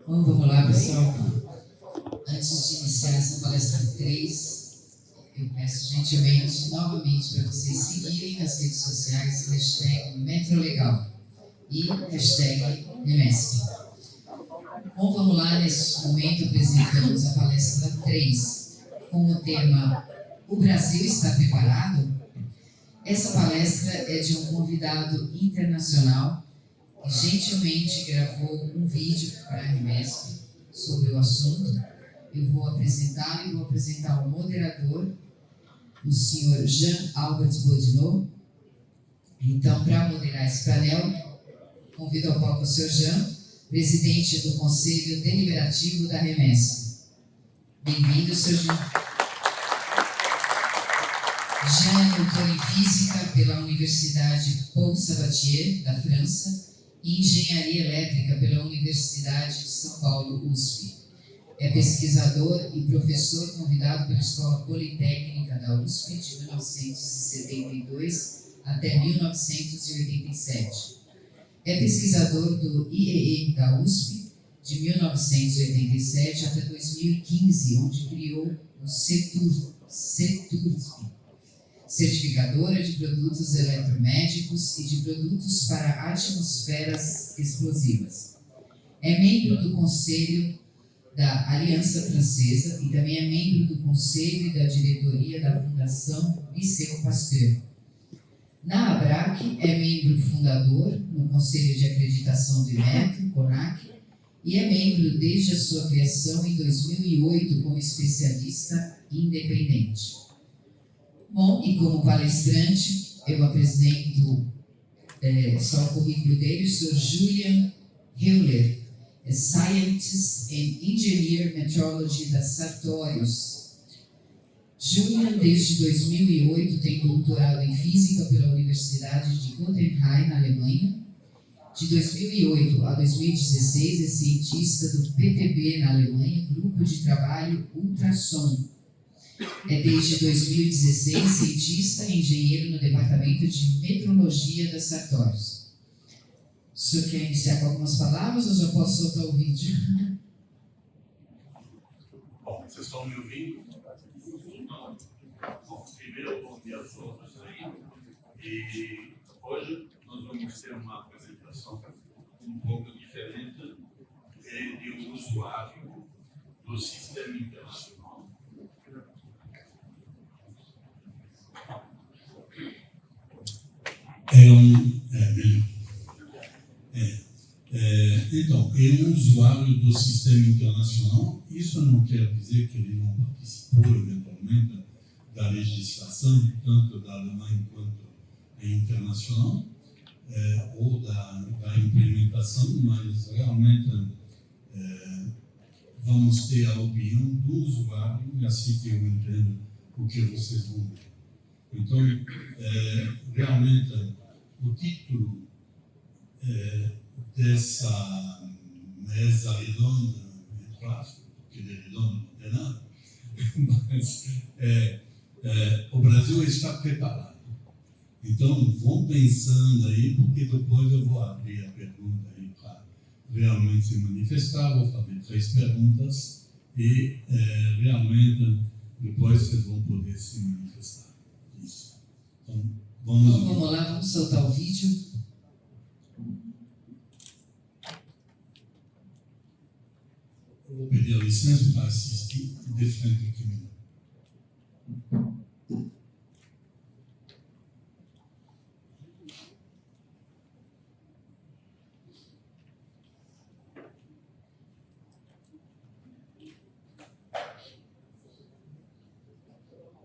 Bom, vamos lá, pessoal. Antes de iniciar essa palestra 3, eu peço gentilmente, novamente, para vocês seguirem nas redes sociais, #MetroLegal e #Nemesp. Bom, vamos lá, neste momento apresentamos a palestra 3, com o tema O Brasil está preparado? Essa palestra é de um convidado internacional que gentilmente gravou um vídeo para a Nemesp sobre o assunto. Eu vou apresentá-lo e vou apresentar o moderador, o senhor Jean-Albert Bodinot. Então, para moderar esse painel, convido ao palco o senhor Jean, presidente do Conselho Deliberativo da Nemesp. Bem-vindo, senhor Jean. Jean é doutor em Física pela Universidade Paul Sabatier, da França, e Engenharia Elétrica pela Universidade de São Paulo, USP. É pesquisador e professor convidado pela Escola Politécnica da USP de 1972 até 1987. É pesquisador do IEE da USP de 1987 até 2015, onde criou o CETURSP, certificadora de produtos eletromédicos e de produtos para atmosferas explosivas. É membro do Conselho da Aliança Francesa e também é membro do Conselho e da Diretoria da Fundação Liceu Pasteur. Na ABRAC, é membro fundador no Conselho de Acreditação do IMETRO, CONAC, e é membro desde a sua criação em 2008 como especialista independente. Bom, e como palestrante, eu apresento só o currículo dele, o Sr. Julian Haller, Scientist and Engineer Metrology da Sartorius. Julian, desde 2008, tem doutorado em Física pela Universidade de Gottenheim, na Alemanha. De 2008 a 2016, é cientista do PTB na Alemanha, Grupo de Trabalho Ultrassom. É desde 2016 cientista e engenheiro no Departamento de Metrologia da Sartorius. O senhor quer iniciar com algumas palavras ou já posso soltar o vídeo? Bom, vocês estão me ouvindo? Bom, primeiro, bom dia a todos aí. E hoje nós vamos ter uma apresentação um pouco diferente de um usuário do sistema internacional. Então, é um usuário do sistema internacional. Isso não quer dizer que ele não participou, eventualmente, da legislação, tanto da Alemanha quanto internacional, ou da implementação, mas realmente vamos ter a opinião do usuário, e assim que eu entendo o que vocês vão ver. Então, realmente, o título dessa mesa redonda, é clássico, porque de redondo não tem nada, mas o Brasil está preparado. Então, vão pensando aí, porque depois eu vou abrir a pergunta aí para realmente se manifestar, vou fazer 3 perguntas e realmente depois vocês vão poder se manifestar. Isso. Então, vamos lá, vamos soltar o vídeo. Eu vou pedir a licença para assistir de frente aqui mesmo.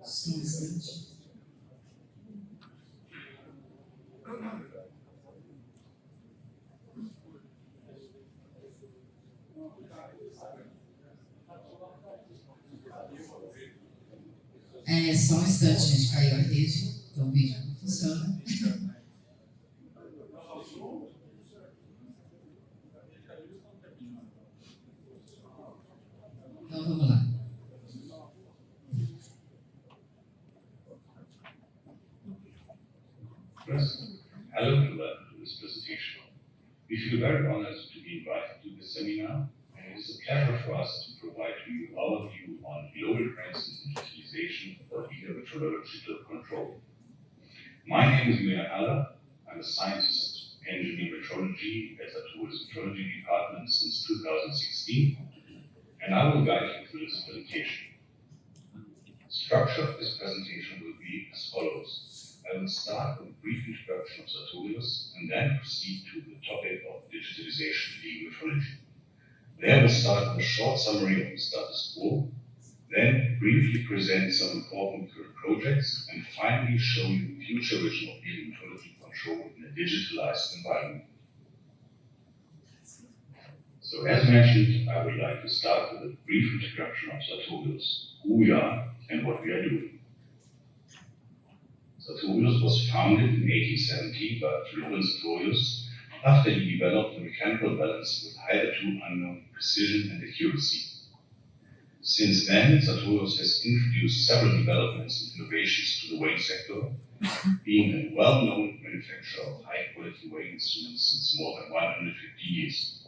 Só um instante. Só um instante, gente, caiu a rede, então o vídeo não funciona. Então vamos lá. Hello to this presentation. We feel very honored to be invited to this seminar. My name is pleasure for us to provide to you our view on global trends in digitalization for legal metrological control. My name is Julian Haller. I'm a scientist of engineering metrology at the Metrology Department since 2016, and I will guide you through this presentation. The structure of this presentation will be as follows. I will start with a brief introduction of Sartorius and then proceed to the topic of digitalization in legal metrology. There we'll start with a short summary of the status quo, then briefly present some important current projects, and finally show you the future vision of legal metrology control in a digitalized environment. So as mentioned, I would like to start with a brief introduction of Sartorius, who we are and what we are doing. Sartorius was founded in 1870 by Julian Sartorius after he developed a mechanical balance with hitherto unknown precision and accuracy. Since then, Sartorius has introduced several developments and innovations to the weighing sector, being a well-known manufacturer of high-quality weighing instruments since more than 150 years.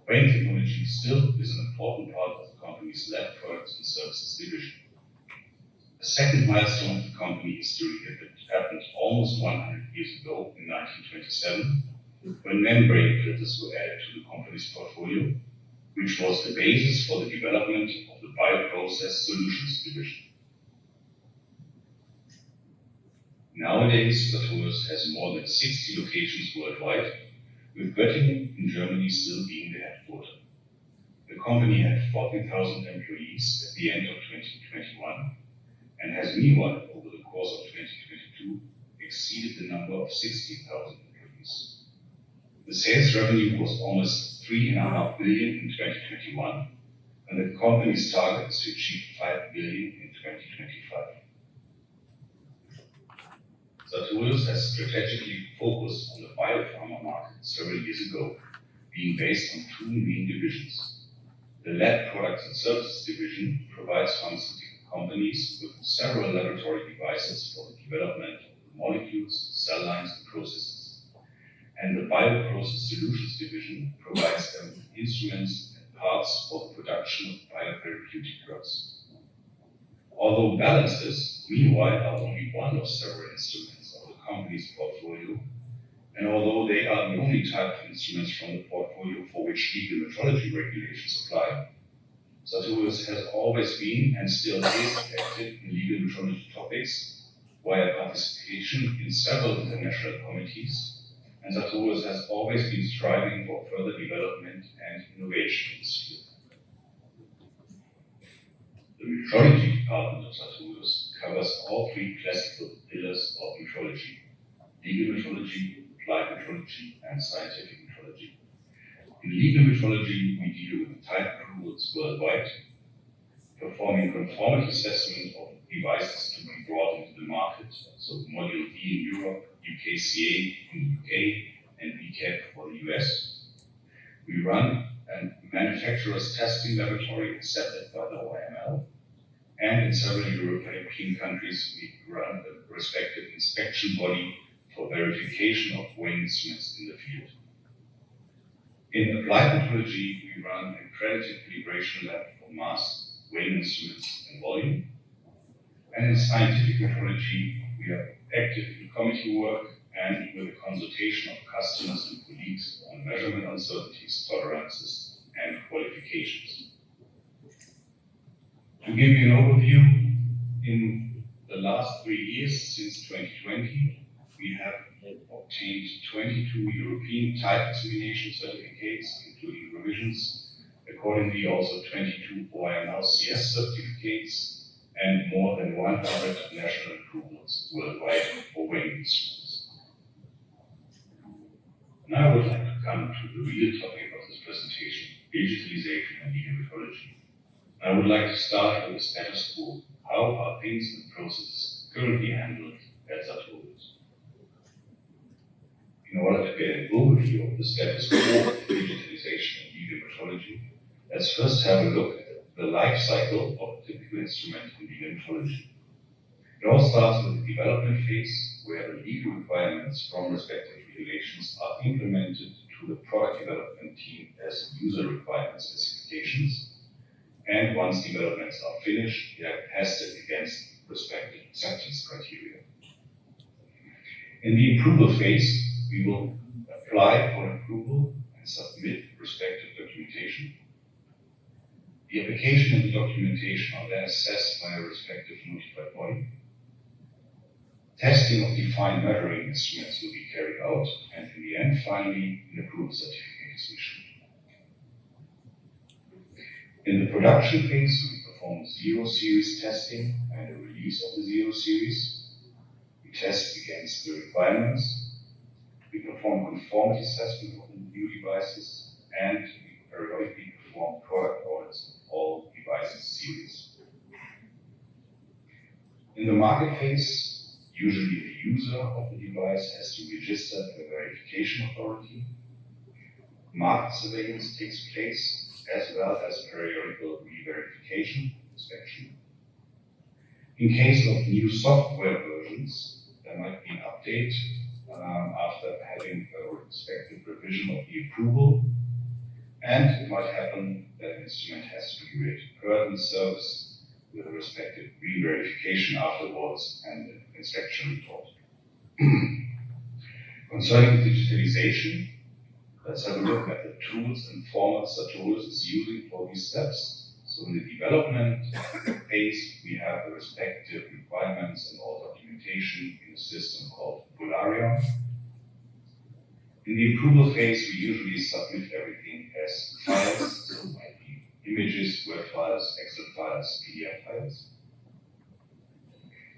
Weighing technology still is an important part of the company's lab products and services division. A second milestone of the company history happened almost 100 years ago in 1927, when membrane filters were added to the company's portfolio, which was the basis for the development of the Bioprocess Solutions division. Nowadays, Sartorius has more than 60 locations worldwide, with Göttingen in Germany still being the headquarters. The company had 14,000 employees at the end of 2021 and has meanwhile, over the course of 2022, exceeded the number of 16,000 employees. The sales revenue was almost 3.5 billion in 2021, and the company's target is to achieve 5 billion in 2025. Sartorius has strategically focused on the biopharma market several years ago, being based on two main divisions. The Lab Products and Services division provides pharmaceutical companies with several laboratory devices for the development of the molecules, cell lines, and processes. And the Bioprocess Solutions division provides them with instruments and parts for the production of biotherapeutic drugs. Although balances, meanwhile, are only one of several instruments of the company's portfolio, and although they are the only type of instruments from the portfolio for which legal metrology regulations apply, Sartorius has always been and still is active in legal metrology topics via participation in several international committees, and Sartorius has always been striving for further development and innovation in this field. The metrology department of Sartorius covers all three classical pillars of metrology: legal metrology, applied metrology, and scientific metrology. In legal metrology, we deal with type approvals worldwide, performing conformity assessment of devices to be brought into the market, so Module D in Europe, UKCA in the UK, and BCAP for the US. We run a manufacturer's testing laboratory accepted by the OML, and in several European countries, we run a respective inspection body for verification of weighing instruments in the field. In applied metrology, we run an accredited calibration lab for mass, weighing instruments, and volume. And in scientific metrology, we are active in committee work and with the consultation of customers and colleagues on measurement uncertainties, tolerances, and qualifications. To give you an overview, in the last 3 years, since 2020, we have obtained 22 European type examination certificates, including revisions, accordingly also 22 OML CS certificates, and more than 100 national approvals worldwide for weighing instruments. Now I would like to come to the real topic of this presentation, digitalization and legal metrology. I would like to start with the status quo. How are things and processes currently handled at Sartorius? In order to get an overview of the status quo of digitalization and legal metrology, let's first have a look at the life cycle of a typical instrument in legal metrology. It all starts with the development phase, where the legal requirements from respective regulations are implemented to the product development team as user requirement specifications. specifications, and once developments are finished, they are tested against respective acceptance criteria. In the approval phase, we will apply for approval and submit respective documentation. The application and the documentation are then assessed by a respective notified body. Testing of defined measuring instruments will be carried out, and in the end, finally, an approval certificate is issued. In the production phase, we perform zero series testing and a release of the zero series. We test against the requirements. We perform conformity assessment of the new devices, and we periodically perform product audits of all devices series. In the market phase, usually the user of the device has to register a verification authority. Market surveillance takes place, as well as periodical re-verification inspection. In case of new software versions, there might be an update after having a respective revision of the approval, and it might happen that an instrument has to be returned in service with a respective re-verification afterwards and an inspection report. Concerning digitalization, let's have a look at the tools and formats that Julius is using for these steps. So in the development phase, we have the respective requirements and all documentation in a system called Polarion. In the approval phase, we usually submit everything as files, so it might be images, Word files, Excel files, PDF files.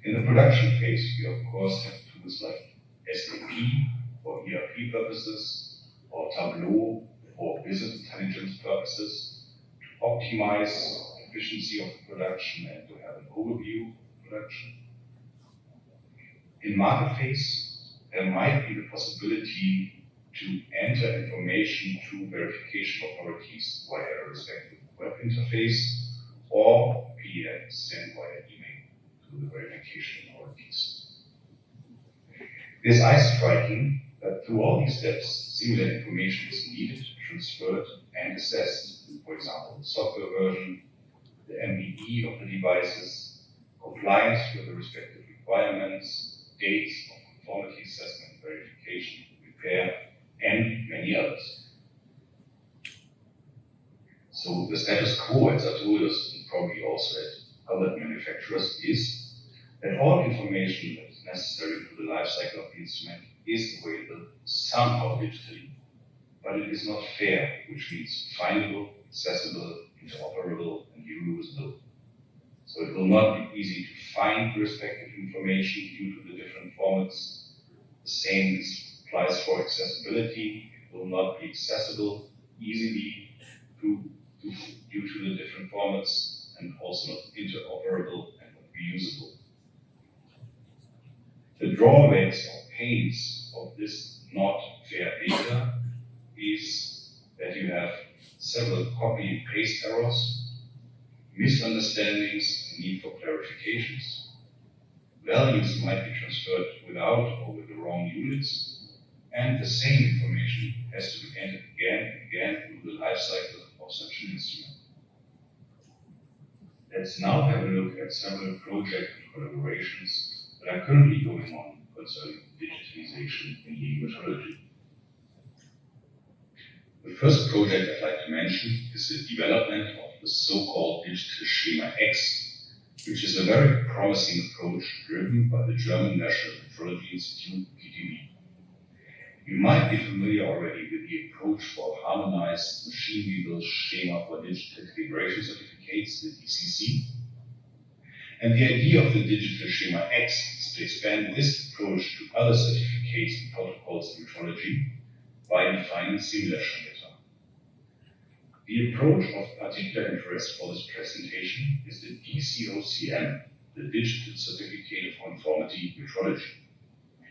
In the production phase, we of course have tools like SAP for ERP purposes, or Tableau for business intelligence purposes, to optimize efficiency of the production and to have an overview of production. In market phase, there might be the possibility to enter information to verification authorities via a respective web interface or PDF sent via email to the verification authorities. It is eye-striking that through all these steps, similar information is needed, transferred, and assessed. For example, the software version, the MBE of the devices, compliance with the respective requirements, dates of conformity assessment, verification, repair, and many others. So the status quo at Sartorius, and probably also at other manufacturers, is that all information that is necessary for the life cycle of the instrument is available somehow digitally, but it is not fair, which means findable, accessible, interoperable, and reusable. So it will not be easy to find the respective information due to the different formats. The same applies for accessibility. It will not be accessible easily due to the different formats, and also not interoperable and not reusable. The drawbacks or pains of this not fair data is that you have several copy and paste errors, misunderstandings, and need for clarifications. Values might be transferred without or with the wrong units, and the same information has to be entered again and again through the life cycle of such an instrument. Let's now have a look at several project collaborations that are currently going on concerning digitalization in legal metrology. The first project I'd like to mention is the development of the so-called digital schema X, which is a very promising approach driven by the German National Metrology Institute, PTV. You might be familiar already with the approach for harmonized machine-readable schema for digital calibration certificates, the DCC. And the idea of the digital schema X is to expand this approach to other certificates and protocols in metrology by defining similar schemata. The approach of particular interest for this presentation is the DCOCM, the Digital Certificate of Conformity Metrology,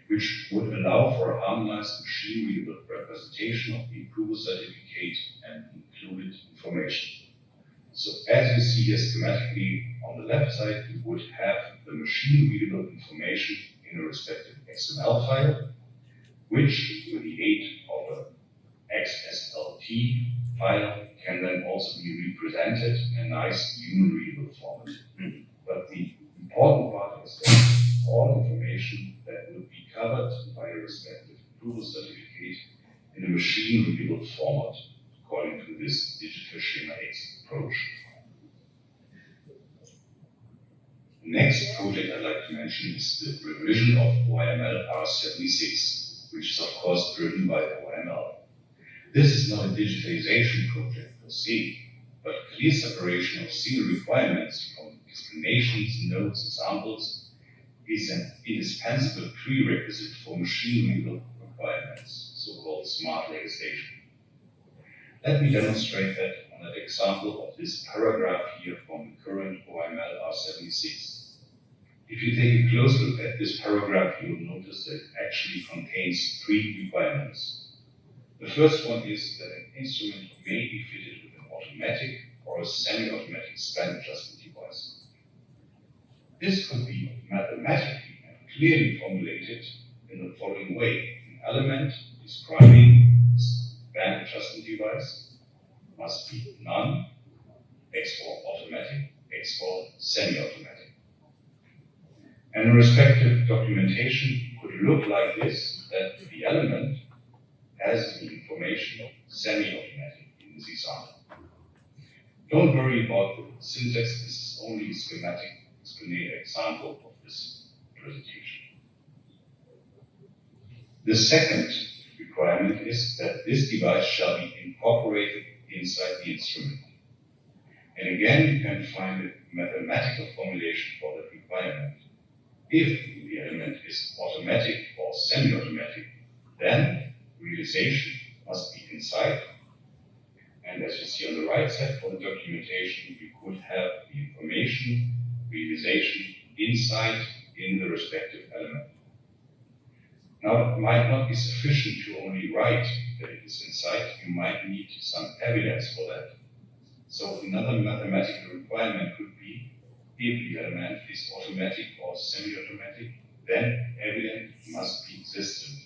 which would allow for a harmonized machine-readable representation of the approval certificate and included information. So as you see here schematically on the left side, you would have the machine-readable information in a respective XML file, which with the aid of an XSLT file can then also be represented in a nice human readable format. But the important part is that all information that will be covered by a respective approval certificate in a machine readable format according to this digital schema X approach. The next project I'd like to mention is the revision of OML R76, which is of course driven by OML. This is not a digitalization project per se, but clear separation of single requirements from explanations, notes, examples is an indispensable prerequisite for machine-readable requirements, so-called smart legislation. Let me demonstrate that on an example of this paragraph here from the current OML R76. If you take a close look at this paragraph, you will notice that it actually contains 3 requirements. The first one is that an instrument may be fitted with an automatic or a semi-automatic span adjustment device. This could be mathematically and clearly formulated in the following way. An element describing the span adjustment device must be none, export automatic, export semi-automatic. And the respective documentation could look like this, that the element has the information semi-automatic in this example. Don't worry about the syntax, this is only a schematic example of this presentation. The second requirement is that this device shall be incorporated inside the instrument. And again, you can find a mathematical formulation for that requirement. If the element is automatic or semi-automatic, then realization must be inside. And as you see on the right side for the documentation, you could have the information realization inside in the respective element. Now, it might not be sufficient to only write that it is inside. You might need some evidence for that. So another mathematical requirement could be, if the element is automatic or semi-automatic, then evidence must be existent.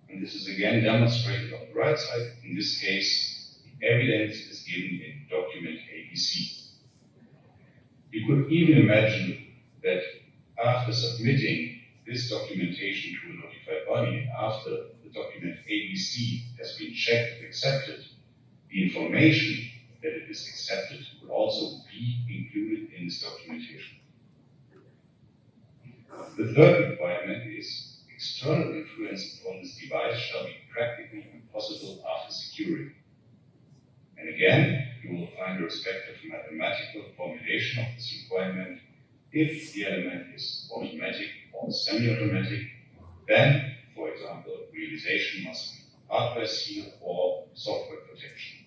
And this is again demonstrated on the right side. In this case, the evidence is given in document ABC. You could even imagine that after submitting this documentation to a notified body, and after the document ABC has been checked and accepted, the information that it is accepted will also be included in this documentation. The third requirement is external influence upon this device shall be practically impossible after securing. And again, you will find a respective mathematical formulation of this requirement. If the element is automatic or semi-automatic, then, for example, realization must be hardware seal or software protection.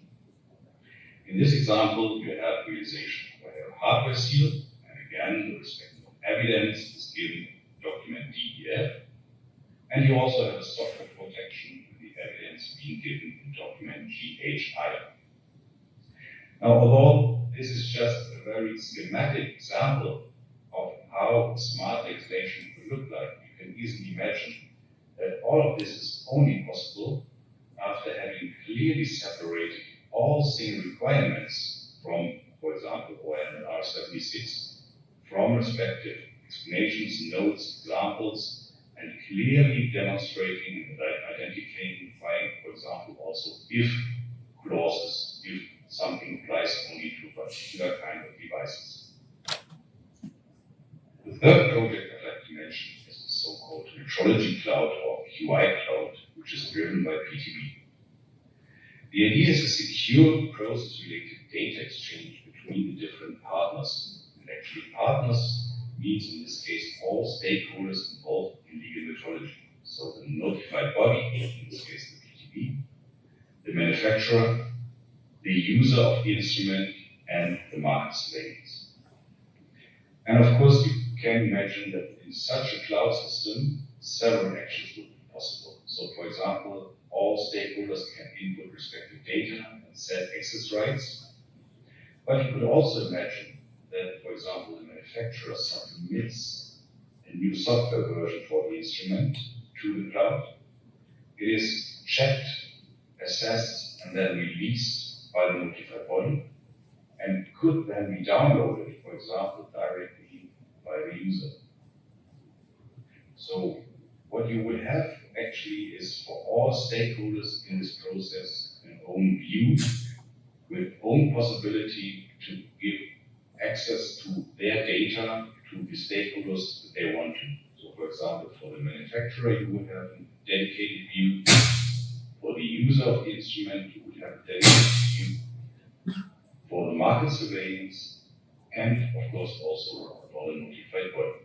In this example, you have realization via hardware seal, and again, the respective evidence is given in document DEF, and you also have a software protection with the evidence being given in document GHI. Now, although this is just a very schematic example of how smart legislation could look like, you can easily imagine that all of this is only possible after having clearly separated all single requirements from, for example, OML R76, from respective explanations, notes, examples, and clearly demonstrating and identifying, for example, also if clauses, if something applies only to a particular kind of devices. The third project I'd like to mention is the so-called metrology cloud or QI cloud, which is driven by PTB. The idea is a secure process-related data exchange between the different partners. And actually, partners means in this case all stakeholders involved in legal metrology. So the notified body, in this case the PTB, the manufacturer, the user of the instrument, and the market surveillance. And of course, you can imagine that in such a cloud system, several actions would be possible. So for example, all stakeholders can input respective data and set access rights. But you could also imagine that, for example, the manufacturer submits a new software version for the instrument to the cloud. It is checked, assessed, and then released by the notified body and could then be downloaded, for example, directly by the user. So what you would have actually is for all stakeholders in this process an own view with own possibility to give access to their data to the stakeholders that they want to. So for example, for the manufacturer, you would have a dedicated view. For the user of the instrument, you would have a dedicated view. For the market surveillance, and of course also for the notified body.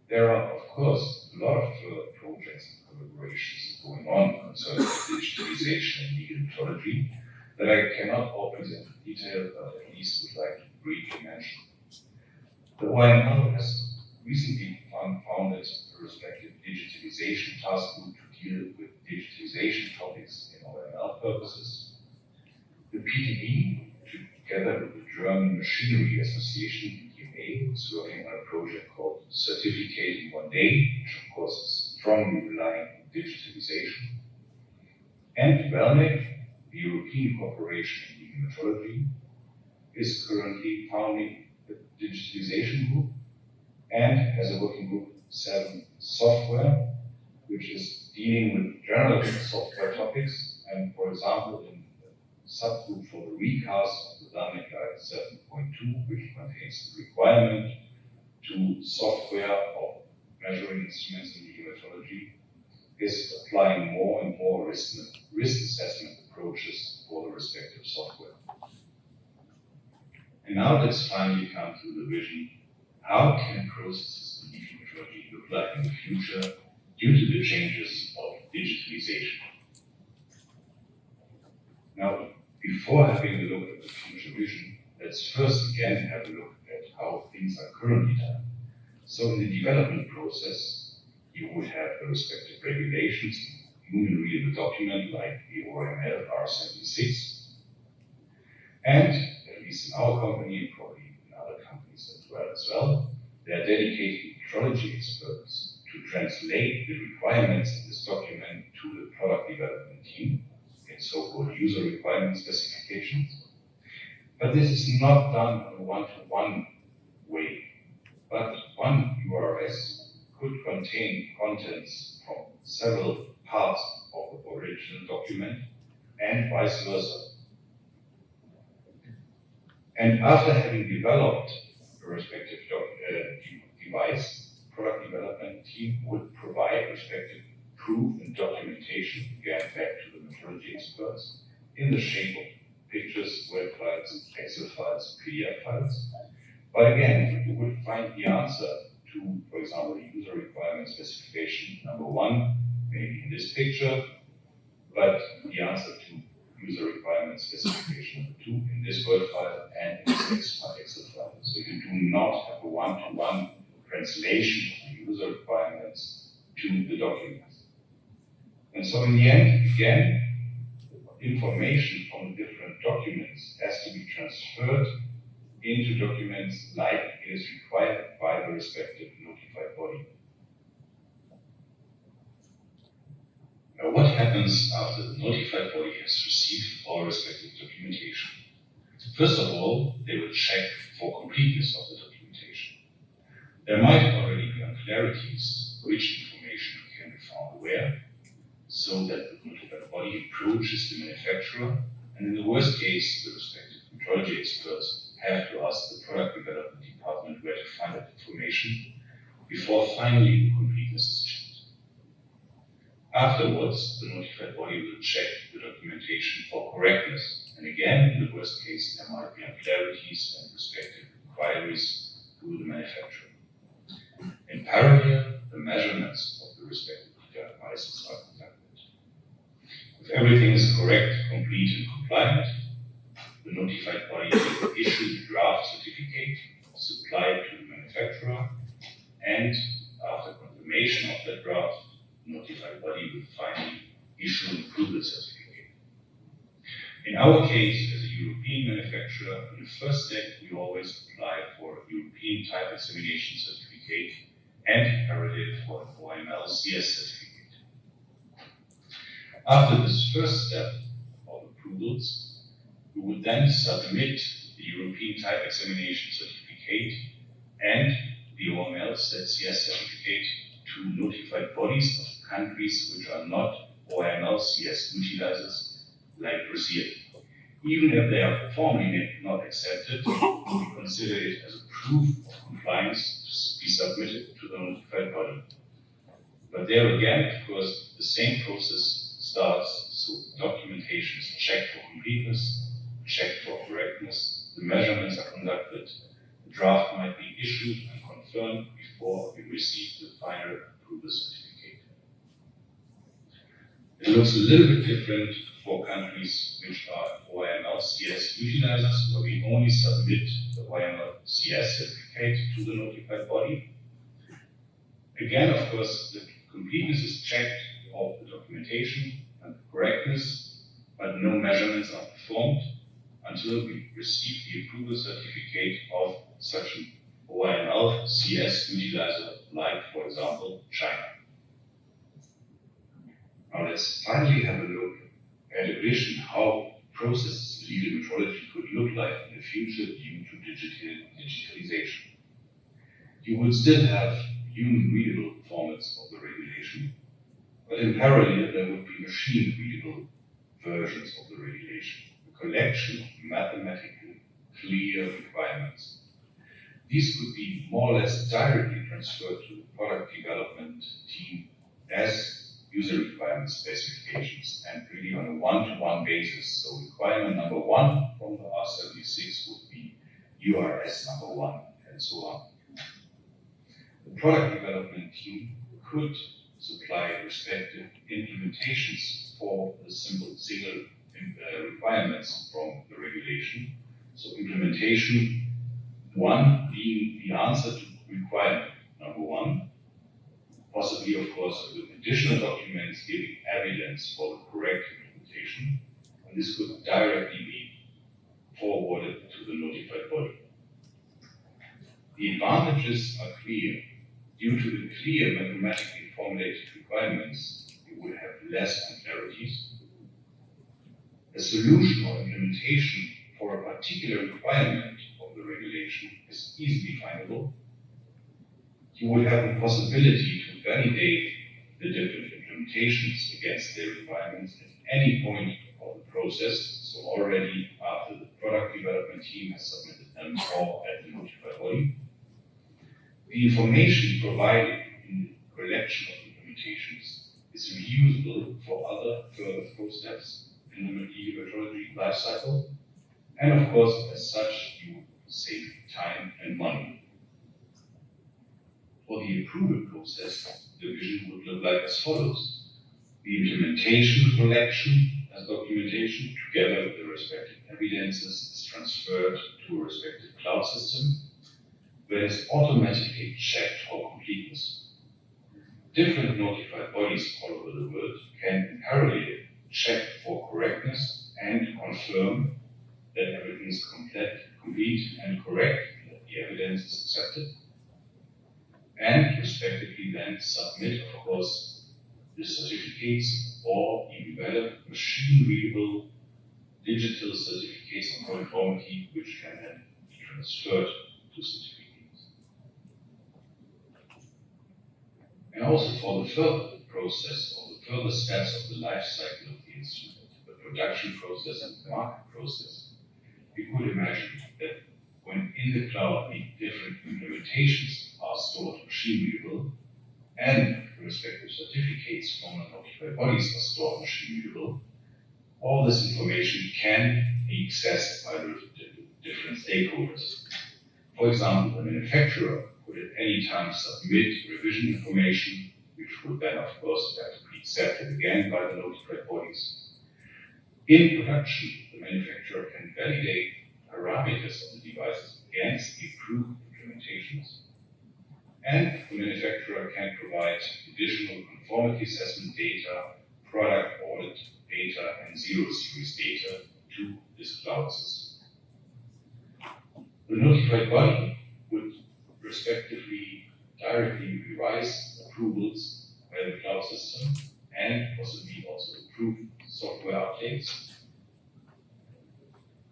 There are, of course, a lot of projects and collaborations going on concerning digitalization and legal metrology that I cannot all present in detail, but at least would like to briefly mention. The OML has recently founded a respective digitalization task group to deal with digitalization topics in OML purposes. The PTB, together with the German Machinery Association, DMA, is working on a project called Certificate in 1 Day, which of course is strongly relying on digitalization. And WELMEC, the European Corporation in Legal Metrology, is currently founding a digitalization group and has a working group 7 software, which is dealing with general software topics. And for example, in the subgroup for the recast of the WELMEC Guide 7.2, which contains the requirement to software of measuring instruments in legal metrology, is applying more and more risk assessment approaches for the respective software. And now let's finally come to the vision. How can processes in legal metrology look like in the future due to the changes of digitalization? Now, before having a look at the future vision, let's first again have a look at how things are currently done. So in the development process, you would have the respective regulations, human readable document like the OML R76, and at least in our company and probably in other companies as well, they are dedicated metrology experts to translate the requirements in this document to the product development team in so-called user requirement specifications. But this is not done on a one-to-one way, but one URS could contain contents from several parts of the original document and vice versa. And after having developed a respective device, product development team would provide respective proof and documentation, again back to the metrology experts, in the shape of pictures, web files, Excel files, PDF files. But again, you would find the answer to, for example, the user requirement specification number 1, maybe in this picture, but the answer to user requirement specification number 2 in this Word file and in this Excel file. So you do not have a one-to-one translation of the user requirements to the documents. And so in the end, again, information from the different documents has to be transferred into documents like it is required by the respective notified body. Now, what happens after the notified body has received all respective documentation? First of all, they will check for completeness of the documentation. There might already be unclarities which information can be found where, so that the notified body approaches the manufacturer, and in the worst case, the respective metrology experts have to ask the product development department where to find that information before finally the completeness is checked. Afterwards, the notified body will check the documentation for correctness, and again, in the worst case, there might be unclarities and respective inquiries to the manufacturer. In parallel, the measurements of the respective devices are conducted. If everything is correct, complete, and compliant, the notified body will issue the draft certificate supplied to the manufacturer, and after confirmation of that draft, the notified body will finally issue an approval certificate. In our case, as a European manufacturer, in the first step, we always type examination certificate and parallel for an OML CS certificate. After this first step of approvals, we would then submit the European type examination certificate and the OML CS certificate to notified bodies of countries which are not OML CS utilizers, like Brazil. Even if they are formally not accepted, we consider it as a proof of compliance to be submitted to the notified body. But there again, of course, the same process starts, so documentation is checked for completeness, checked for correctness, the measurements are conducted, the draft might be issued and confirmed before we receive the final approval certificate. It looks a little bit different for countries which are OML CS utilizers, where we only submit the OML CS certificate to the notified body. Again, of course, the completeness is checked of the documentation and the correctness, but no measurements are performed until we receive the approval certificate of such an OML CS utilizer, like, for example, China. Now let's finally have a look at a vision how processes in legal metrology could look like in the future due to digitalization. You would still have human-readable formats of the regulation, but in parallel there would be machine-readable versions of the regulation, a collection of mathematically clear requirements. These could be more or less directly transferred to the product development team as user requirement specifications and really on a one-to-one basis. So requirement number 1 from the R76 would be URS number 1 and so on. The product development team could supply respective implementations for the single requirements from the regulation. So implementation 1 being the answer to requirement number 1, possibly of course with additional documents giving evidence for the correct implementation, and this could directly be forwarded to the notified body. The advantages are clear. Due to the clear mathematically formulated requirements, you would have less unklarities. A solution or implementation for a particular requirement of the regulation is easily findable. You would have the possibility to validate the different implementations against their requirements at any point of the process, so already after the product development team has submitted them or at the notified body. The information provided in the collection of implementations is reusable for other further steps in the legal metrology lifecycle, and of course, as such, you save time and money. For the approval process, the vision would look like as follows. The implementation collection as documentation, together with the respective evidences, is transferred to a respective cloud system, where it is automatically checked for completeness. Different notified bodies all over the world can in parallel check for correctness and confirm that everything is complete and correct, that the evidence is accepted, and respectively then submit, of course, the certificates or even better, machine-readable digital certificates of conformity, which can then be transferred to certificates. And also for the further process or the further steps of the life cycle of the instrument, the production process and the market process, we could imagine that when in the cloud the different implementations are stored machine-readable and the respective certificates from the notified bodies are stored machine-readable, all this information can be accessed by the different stakeholders. For example, the manufacturer could at any time submit revision information, which would then, of course, have to be accepted again by the notified bodies. In production, the manufacturer can validate parameters of the devices against the approved implementations, and the manufacturer can provide additional conformity assessment data, product audit data, and zero-series data to this cloud system. The notified body would respectively directly revise approvals by the cloud system and possibly also approve software updates.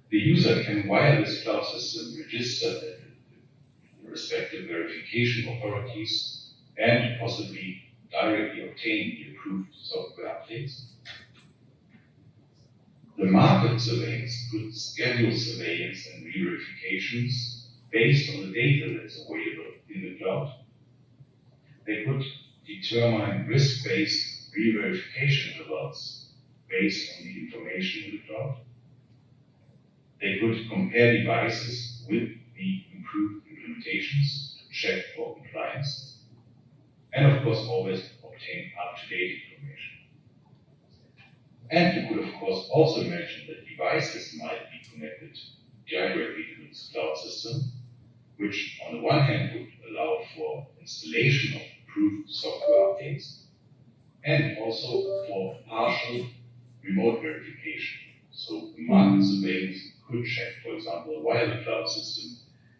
The user can, via this cloud system, register the respective verification authorities and possibly directly obtain the approved software updates. The market surveillance could schedule surveillance and re-verifications based on the data that's available in the cloud. They could determine risk-based re-verification results based on the information in the cloud. They could compare devices with the improved implementations to check for compliance, and of course always obtain up-to-date information. And you could of course also imagine that devices might be connected directly to this cloud system, which on the one hand would allow for installation of approved software updates, and also for partial remote verification. So the market surveillance could check, for example, via the cloud system,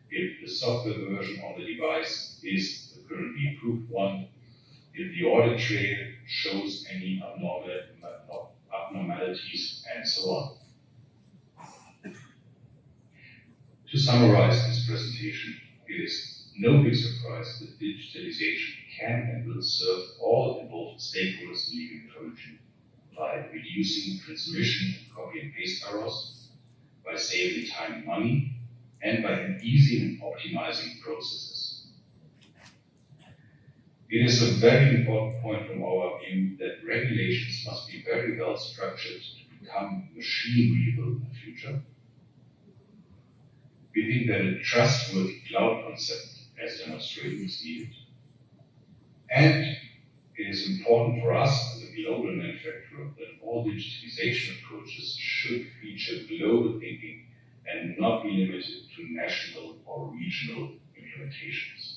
if the software version of the device is the currently approved one, if the audit trail shows any abnormalities, and so on. To summarize this presentation, it is no big surprise that digitalization can and will serve all involved stakeholders in legal metrology by reducing transmission and copy and paste errors, by saving time and money, and by easing and optimizing processes. It is a very important point from our view that regulations must be very well structured to become machine readable in the future. We think that a trustworthy cloud concept, as demonstrated, is needed. And it is important for us as a global manufacturer that all digitalization approaches should feature global thinking and not be limited to national or regional implementations.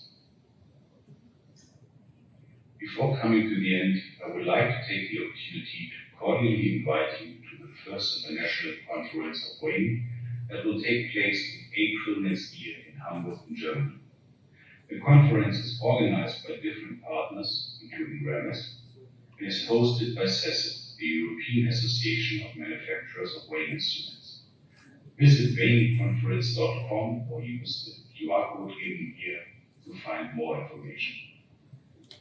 Before coming to the end, I would like to take the opportunity to cordially invite you to the first international conference of WANE that will take place in April next year in Hamburg, in Germany. The conference is organized by different partners, including RAMES, and is hosted by CESID, the European Association of Manufacturers of Weighing Instruments. Visit weighingconference.com or use the QR code given here to find more information.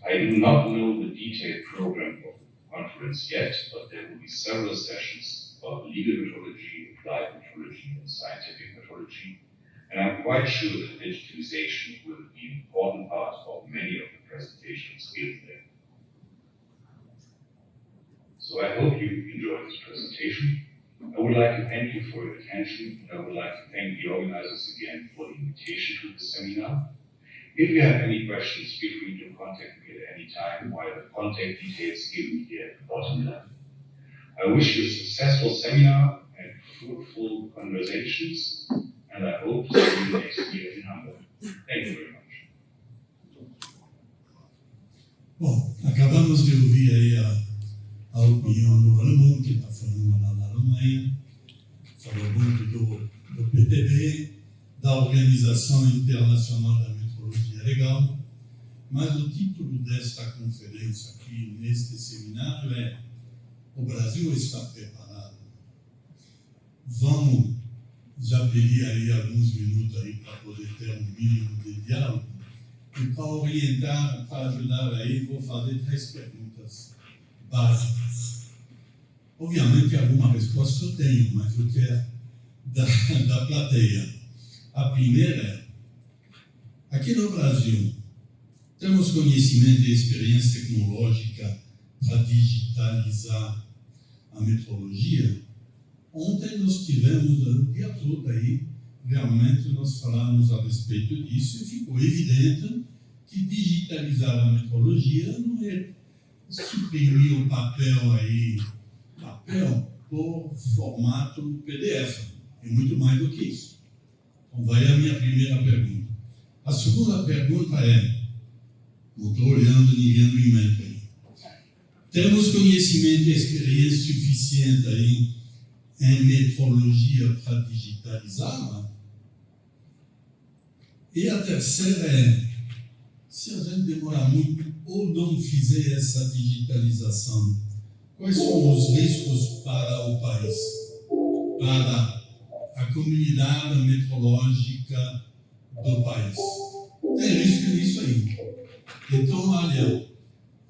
I do not know the detailed program of the conference yet, but there will be several sessions about legal metrology, applied metrology, and scientific metrology, and I'm quite sure that digitalization will be an important part of many of the presentations given there. So I hope you enjoyed this presentation. I would like to thank you for your attention, and I would like to thank the organizers again for the invitation to this seminar. If you have any questions, feel free to contact me at any time via the contact details given here at the bottom left. I wish you a successful seminar and fruitful conversations, and I hope to see you next year in Hamburg. Thank you very much. Bom, acabamos de ouvir aí a opinião do alemão, que está falando lá da Alemanha, falou muito do PTB, da Organização Internacional da Metrologia Legal, mas o título desta conferência aqui, neste seminário, é O Brasil está preparado. Vamos já pedir aí alguns minutos aí para poder ter um mínimo de diálogo. E para orientar, para ajudar aí, vou fazer 3 perguntas básicas. Obviamente, alguma resposta eu tenho, mas eu quero da plateia. A primeira é, aqui no Brasil, temos conhecimento e experiência tecnológica para digitalizar a metrologia. Ontem nós tivemos, o dia todo aí, realmente nós falamos a respeito disso e ficou evidente que digitalizar a metrologia não é suprimir o papel por formato PDF, é muito mais do que isso. Então vai a minha primeira pergunta. A segunda pergunta é, não estou olhando ninguém no invento aí. Temos conhecimento e experiência suficiente aí em metrologia para digitalizá-la? E a terceira é, se a gente demorar muito ou não fizer essa digitalização, quais são os riscos para o país, para a comunidade meteorológica do país? Tem risco nisso aí. Então, olha,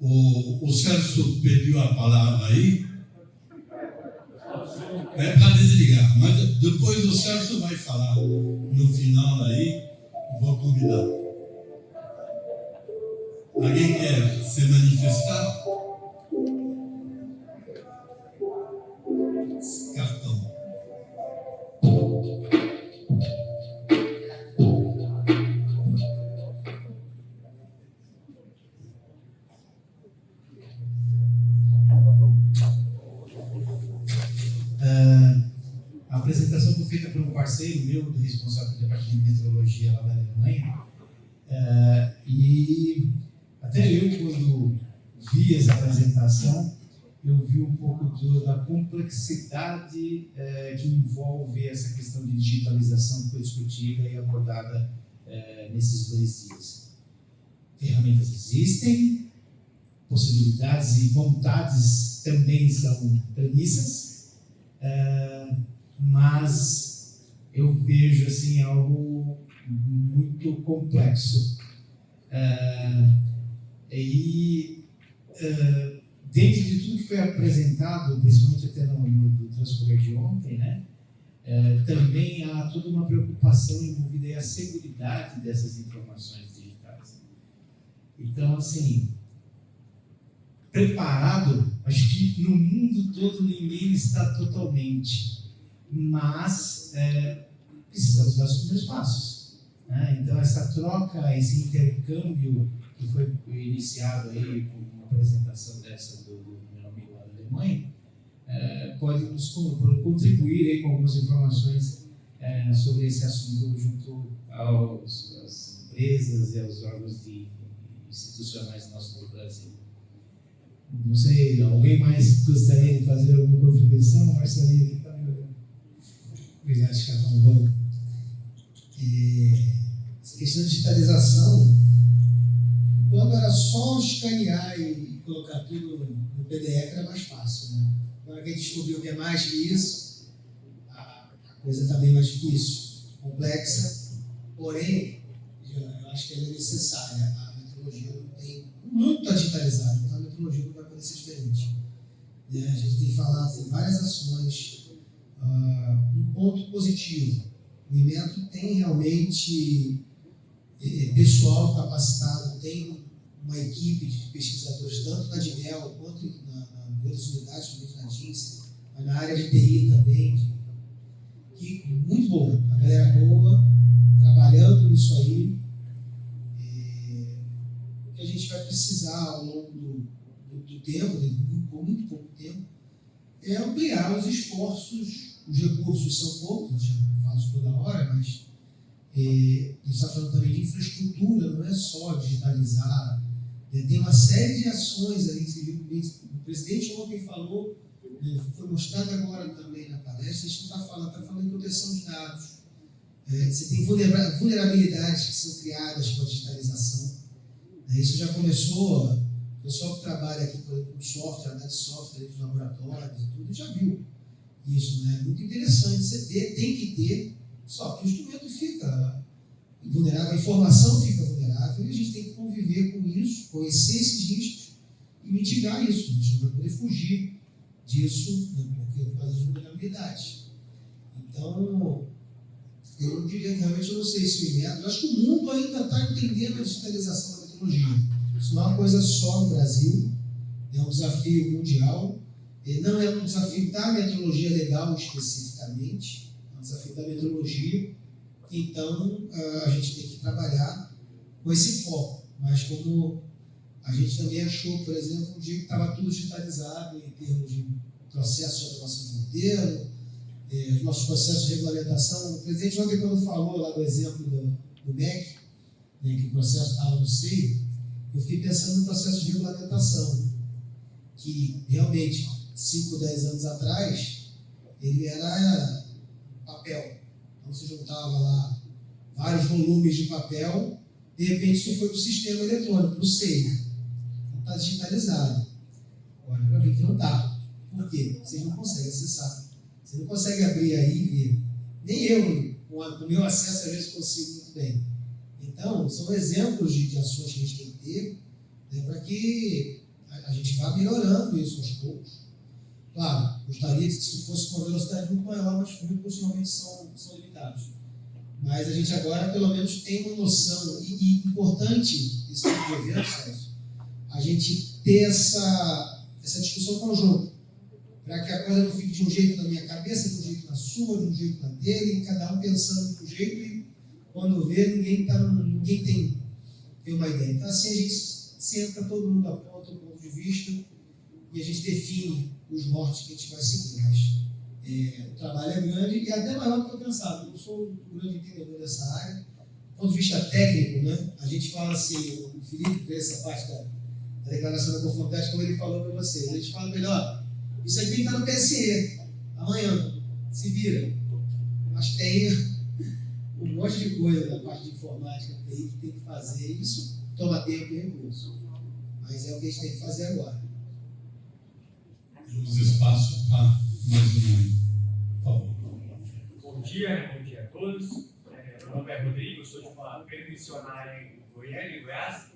o Celso pediu a palavra aí, é para desligar, mas depois o Celso vai falar no final aí, vou convidar. Alguém quer se manifestar? Cartão. A apresentação foi feita por um parceiro meu, responsável pelo departamento de meteorologia lá da Alemanha, e até eu, quando vi essa apresentação, eu vi um pouco da complexidade que envolve essa questão de digitalização que foi discutida e abordada nesses 2 dias. Ferramentas existem, possibilidades e vontades também são premissas, mas eu vejo assim algo muito complexo. Dentro de tudo que foi apresentado, principalmente até no transcorrer de ontem, né, também há toda uma preocupação envolvida em a seguridade dessas informações digitais. Então, assim, preparado, acho que no mundo todo ninguém está totalmente, mas precisamos dar os primeiros passos, né? Então, essa troca, esse intercâmbio que foi iniciado aí com uma apresentação dessa do meu amigo lá da Alemanha, pode nos contribuir aí com algumas informações sobre esse assunto junto às empresas e aos órgãos institucionais nossos do Brasil. Não sei, alguém mais gostaria de fazer alguma contribuição? Marcelinho aqui está me olhando. Obrigado, Chicão. Bom, essa questão de digitalização, quando era só escanear e colocar tudo no PDF, era mais fácil, né? Agora que a gente descobriu que é mais que isso, a coisa está bem mais difícil, complexa, porém, eu acho que ela é necessária. A meteorologia não tem muito digitalizada, então a meteorologia não vai poder ser diferente. A gente tem falado, tem várias ações. Um ponto positivo, o IMETRO tem realmente pessoal capacitado, tem uma equipe de pesquisadores, tanto na DINEL quanto em outras unidades, principalmente na DINS, mas na área de TI também, que muito boa, a galera boa, trabalhando nisso aí. O que a gente vai precisar ao longo do tempo, por muito pouco tempo, é ampliar os esforços. Os recursos são poucos, eu já falo isso toda hora, mas a gente está falando também de infraestrutura, não é só digitalizar. Tem uma série de ações ali que o presidente ontem falou, foi mostrado agora também na palestra. A gente não está falando em proteção de dados. Você tem vulnerabilidades que são criadas com a digitalização. Isso já começou, o pessoal que trabalha aqui com software, análise de software, dos laboratórios e tudo, já viu isso, né? Muito interessante. Você tem que ter, só que o instrumento fica vulnerável, a informação fica vulnerável, e a gente tem que conviver com isso, conhecer esses riscos e mitigar isso. A gente não vai poder fugir disso, né, por causa das vulnerabilidades. Então, eu diria que realmente eu não sei se o IMETRO, acho que o mundo ainda está entendendo a digitalização da meteorologia. Isso não é uma coisa só no Brasil, é um desafio mundial. Não é um desafio da meteorologia legal especificamente, é um desafio da meteorologia. Então, a gente tem que trabalhar com esse foco. Mas como a gente também achou, por exemplo, um dia que estava tudo digitalizado em termos de processo de aprovação de modelo, os nossos processos de regulamentação. O presidente ontem, quando falou lá do exemplo do MEC, né, que o processo estava no seio, eu fiquei pensando no processo de regulamentação, que realmente, 5, 10 anos atrás, ele era papel. Então, você juntava lá vários volumes de papel, De repente, isso foi para o sistema eletrônico, para o SEI. Está digitalizado. Olha para mim que não está. Por quê? Vocês não conseguem acessar. Você não consegue abrir aí e ver. Nem eu, com o meu acesso, às vezes consigo muito bem. Então, são exemplos de ações que a gente tem que ter, né, para que a gente vá melhorando isso aos poucos. Claro, gostaria que isso fosse com uma velocidade muito maior, mas os recursos realmente são limitados. Mas a gente agora, pelo menos, tem uma noção, e importante esse tipo de evento, Sérgio, a gente ter essa discussão conjunta, para que a coisa não fique de um jeito na minha cabeça, de um jeito na sua, de um jeito na dele, e cada um pensando de um jeito, e quando vê, ninguém tem uma ideia. Então, assim, a gente senta, todo mundo aponta o ponto de vista, e a gente define os nortes que a gente vai seguir. Mas o trabalho é grande e até maior do que eu pensava. Eu não sou um grande entendedor dessa área. Do ponto de vista técnico, né, a gente fala assim, o Felipe fez essa parte da declaração da conformidade, como ele falou para vocês. A gente fala melhor, isso aqui tem que estar no PSE, amanhã, se vira. Mas tem um monte de coisa da parte de informática que tem que fazer, e isso toma tempo e recurso. Mas é o que a gente tem que fazer agora. Temos espaço para mais por favor. Bom dia a todos. Meu nome é Rodrigo, eu sou de uma permissionária em Goiás.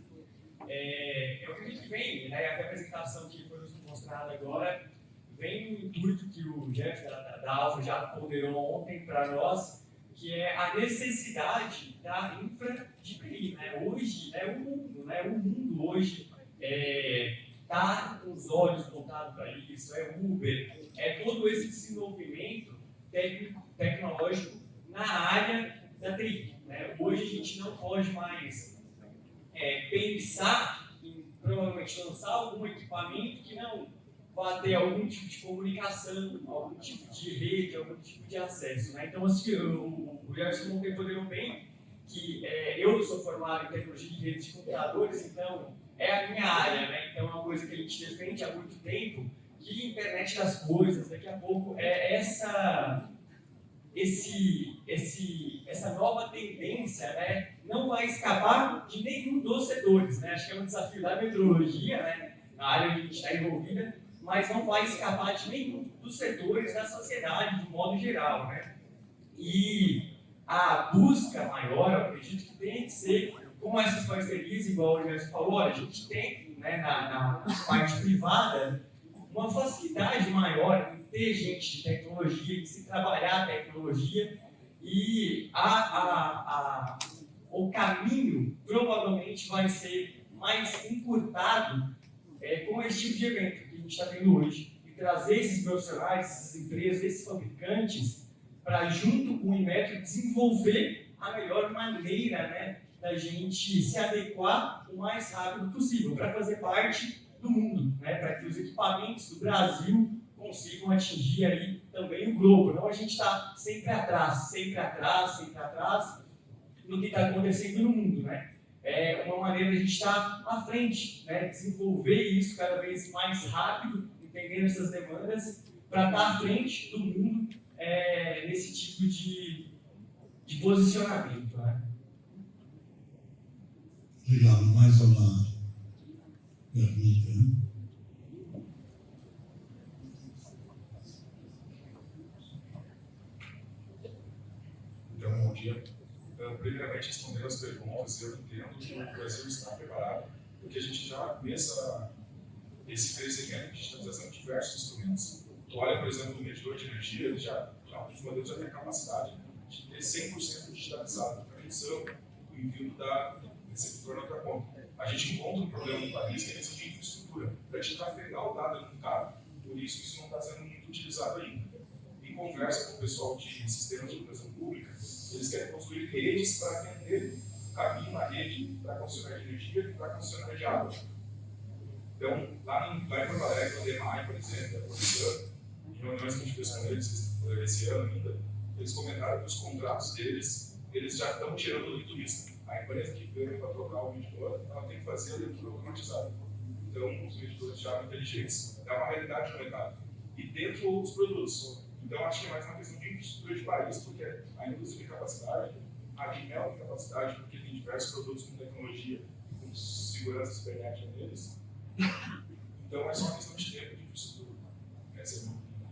É o que a gente vem, né, a apresentação que foi nos mostrada agora, vem no intuito que o Jeff da Alfa já ponderou ontem para nós, que é a necessidade da infra de TI. Né? Hoje, o mundo hoje está com os olhos voltados para isso, Uber, todo esse desenvolvimento tecnológico na área da TI. Né? Hoje a gente não pode mais pensar em provavelmente lançar algum equipamento que não vá ter algum tipo de comunicação, algum tipo de rede, algum tipo de acesso. Né? Então, assim, o Gerson poderou bem que eu sou formado em tecnologia de redes de computadores, então é a minha área, né? Então é uma coisa que a gente defende há muito tempo, que internet das coisas, daqui a pouco essa nova tendência, né, não vai escapar de nenhum dos setores. Né? Acho que é um desafio da metrologia, né, na área que a gente está envolvida, mas não vai escapar de nenhum dos setores da sociedade, de modo geral. Né? E a busca maior, eu acredito que tem que ser, como essas parcerias, igual o Gerson falou, a gente tem, né, na parte privada uma facilidade maior em ter gente de tecnologia, de se trabalhar a tecnologia, e o caminho provavelmente vai ser mais encurtado com esse tipo de evento que a gente está tendo hoje, e trazer esses profissionais, essas empresas, esses fabricantes, para, junto com o Inmetro, desenvolver a melhor maneira, né, da gente se adequar o mais rápido possível, para fazer parte do mundo, né, para que os equipamentos do Brasil consigam atingir aí também o globo. Não a gente está sempre atrás do que está acontecendo no mundo. Né? É uma maneira de a gente estar à frente, né, desenvolver isso cada vez mais rápido, entendendo essas demandas, para estar à frente do mundo nesse tipo de posicionamento. Né? Obrigado. Mais uma pergunta, né? Então, bom dia. Primeiramente, respondendo as perguntas, eu entendo que o Brasil está preparado, porque a gente já vê esse crescimento de digitalização de diversos instrumentos. Tu olha, por exemplo, o medidor de energia, os modelos já têm a capacidade de ter 100% digitalizado a medição, o envio da receptor na outra ponta. A gente encontra um problema no país que é esse de infraestrutura, para a gente trafegar o dado num carro. Por isso não está sendo muito utilizado ainda. Em conversa com o pessoal de sistemas de iluminação pública, eles querem construir redes para atender o caminho na rede para concessionária de energia e para concessionária de água. Então, lá em Porto Alegre, no DEMAI, por exemplo, em reuniões que a gente fez com eles esse ano ainda, eles comentaram que os contratos deles, eles já estão tirando do turista. A empresa que ganha para trocar o medidor, ela tem que fazer a leitura automatizada. Então, os medidores de água inteligentes é uma realidade no mercado. E dentro outros produtos. Então, acho que é mais uma questão de infraestrutura de país, porque a indústria de capacidade a capacidade, porque tem diversos produtos com tecnologia, com segurança cibernética neles. Então, é só uma questão de tempo de estudo. Essa é a minha opinião.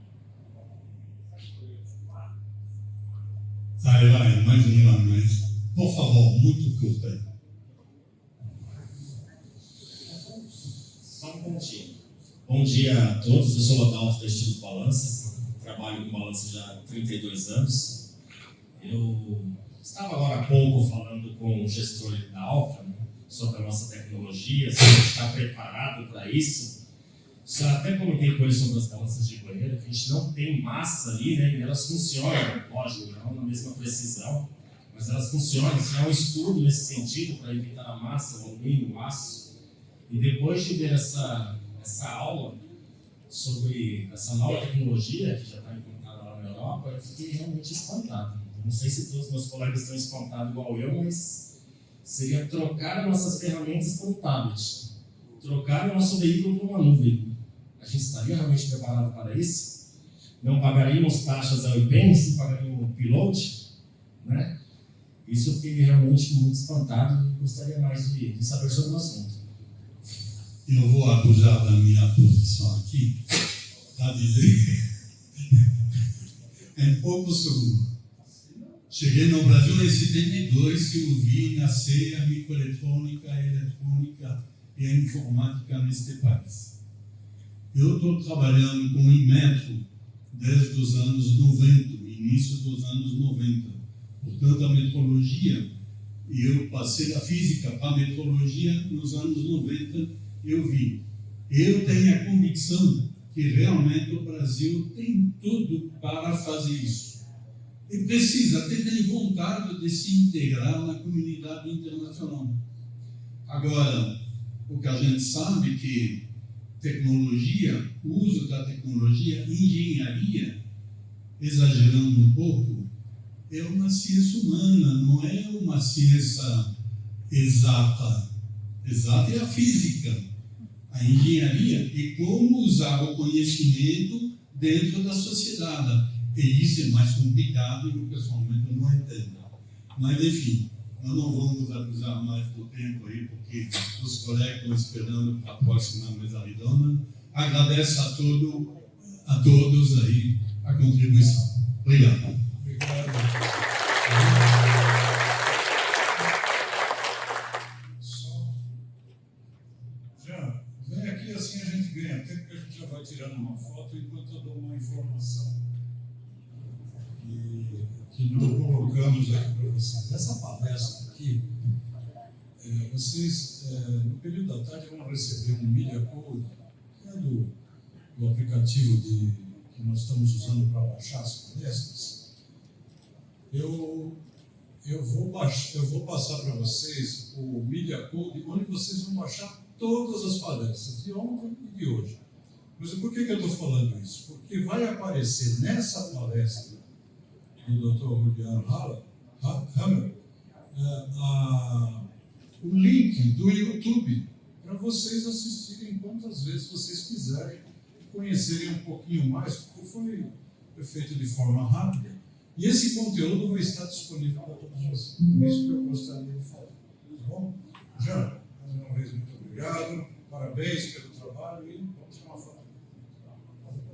Vai, mais uma vez. Por favor, muito curta aí. Só um pontinho. Bom dia a todos, eu sou o Adalto da Estilos Balanças, trabalho com balança já há 32 anos. Eu estava agora há pouco falando com o gestor da Alfa, né, sobre a nossa tecnologia, se a gente está preparado para isso. Já até comentei com ele sobre as balanças de banheiro, que a gente não tem massa ali, né, e elas funcionam, lógico, não na mesma precisão, mas elas funcionam. Isso é um estudo nesse sentido para evitar a massa, o alumínio, o aço. E depois de ver essa aula sobre essa nova tecnologia que já está implantada lá na Europa, eu fiquei realmente espantado. Não sei se todos os meus colegas estão espantados igual eu, mas seria trocar nossas ferramentas por um tablet, trocar o nosso veículo por uma nuvem. A gente estaria realmente preparado para isso? Não pagaríamos taxas ao IPENS, pagaríamos o pilote, né? Isso eu fiquei realmente muito espantado e gostaria mais de saber sobre o assunto. Eu vou abusar da minha posição aqui para dizer em poucos segundos. Cheguei no Brasil em 72 e eu vi nascer a microeletrônica, a eletrônica e a informática neste país. Eu estou trabalhando com Inmetro desde os anos 90, início dos anos 90. Portanto, a metrologia, e eu passei da física para a metrologia nos anos 90, eu vi. Eu tenho a convicção que realmente o Brasil tem tudo para fazer isso. E precisa, até tem vontade de se integrar na comunidade internacional. Agora, o que a gente sabe é que tecnologia, o uso da tecnologia, engenharia, exagerando um pouco, é uma ciência humana, não é uma ciência exata. Exata é a física. A engenharia é como usar o conhecimento dentro da sociedade. E isso é mais complicado e eu pessoalmente não entendo. Mas, enfim, nós não vamos abusar mais do tempo aí, porque os colegas estão esperando para a próxima mesa redonda. Agradeço a todos aí a contribuição. Obrigado. Vem aqui, assim a gente ganha tempo, que a gente já vai tirando uma foto enquanto eu dou uma informação que nós colocamos aqui para vocês. Essa palestra aqui, vocês, no período da tarde, vão receber um Media Code, que é do aplicativo que nós estamos usando para baixar as palestras. Eu vou passar para vocês o Media Code, onde vocês vão baixar todas as palestras, de ontem e de hoje. Mas por que eu estou falando isso? Porque vai aparecer nessa palestra do Dr. Julian Haller o link do YouTube para vocês assistirem quantas vezes vocês quiserem, conhecerem um pouquinho mais, porque foi feito de forma rápida. E esse conteúdo vai estar disponível para todos vocês. É isso que eu gostaria de falar. Tá bom? Já, mais uma vez, muito obrigado. Parabéns pelo trabalho e